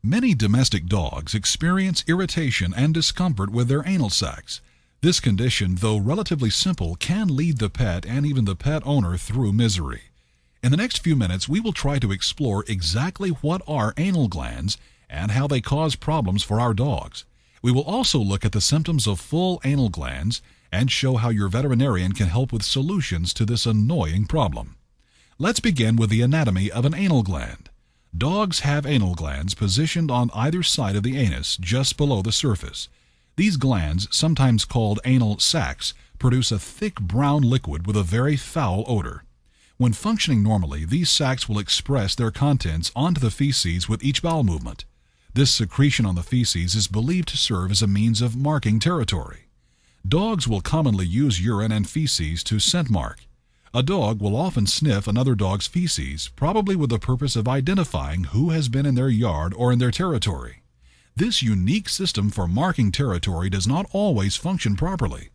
Many domestic dogs experience irritation and discomfort with their anal sacs. This condition, though relatively simple, can lead the pet and even the pet owner through misery. In the next few minutes, we will try to explore exactly what are anal glands and how they cause problems for our dogs. We will also look at the symptoms of full anal glands and show how your veterinarian can help with solutions to this annoying problem. Let's begin with the anatomy of an anal gland. Dogs have anal glands positioned on either side of the anus, just below the surface. These glands, sometimes called anal sacs, produce a thick brown liquid with a very foul odor. When functioning normally, these sacs will express their contents onto the feces with each bowel movement. This secretion on the feces is believed to serve as a means of marking territory. Dogs will commonly use urine and feces to scent mark. A dog will often sniff another dog's feces, probably with the purpose of identifying who has been in their yard or in their territory. This unique system for marking territory does not always function properly.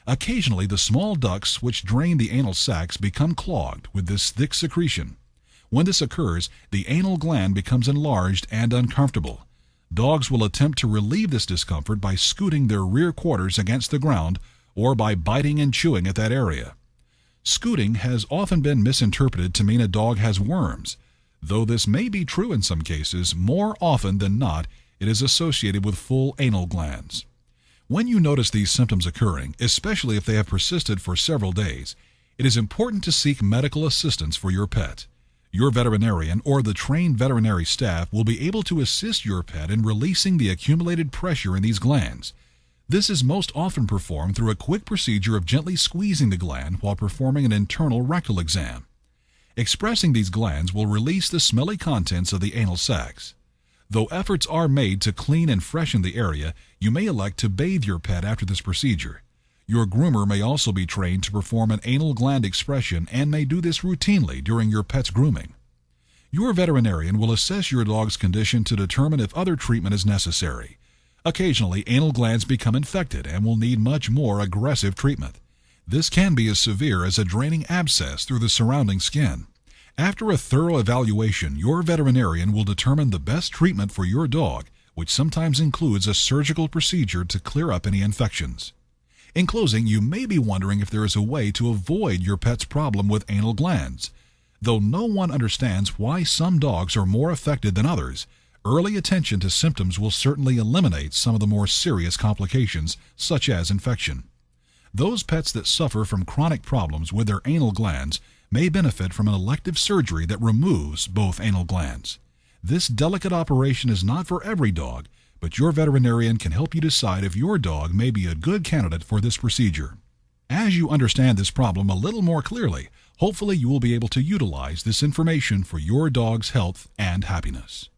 Occasionally, the small ducts which drain the anal sacs become clogged with this thick secretion. When this occurs, the anal gland becomes enlarged and uncomfortable. Dogs will attempt to relieve this discomfort by scooting their rear quarters against the ground or by biting and chewing at that area. Scooting has often been misinterpreted to mean a dog has worms. Though this may be true in some cases, more often than not, it is associated with full anal glands. When you notice these symptoms occurring, especially if they have persisted for several days, it is important to seek medical assistance for your pet. Your veterinarian or the trained veterinary staff will be able to assist your pet in releasing the accumulated pressure in these glands. This is most often performed through a quick procedure of gently squeezing the gland while performing an internal rectal exam. Expressing these glands will release the smelly contents of the anal sacs. Though efforts are made to clean and freshen the area, you may elect to bathe your pet after this procedure. Your groomer may also be trained to perform an anal gland expression and may do this routinely during your pet's grooming. Your veterinarian will assess your dog's condition to determine if other treatment is necessary. Occasionally, anal glands become infected and will need much more aggressive treatment. This can be as severe as a draining abscess through the surrounding skin. After a thorough evaluation, your veterinarian will determine the best treatment for your dog, which sometimes includes a surgical procedure to clear up any infections. In closing, you may be wondering if there is a way to avoid your pet's problem with anal glands. Though no one understands why some dogs are more affected than others, early attention to symptoms will certainly eliminate some of the more serious complications, such as infection. Those pets that suffer from chronic problems with their anal glands may benefit from an elective surgery that removes both anal glands. This delicate operation is not for every dog, but your veterinarian can help you decide if your dog may be a good candidate for this procedure. As you understand this problem a little more clearly, hopefully you will be able to utilize this information for your dog's health and happiness.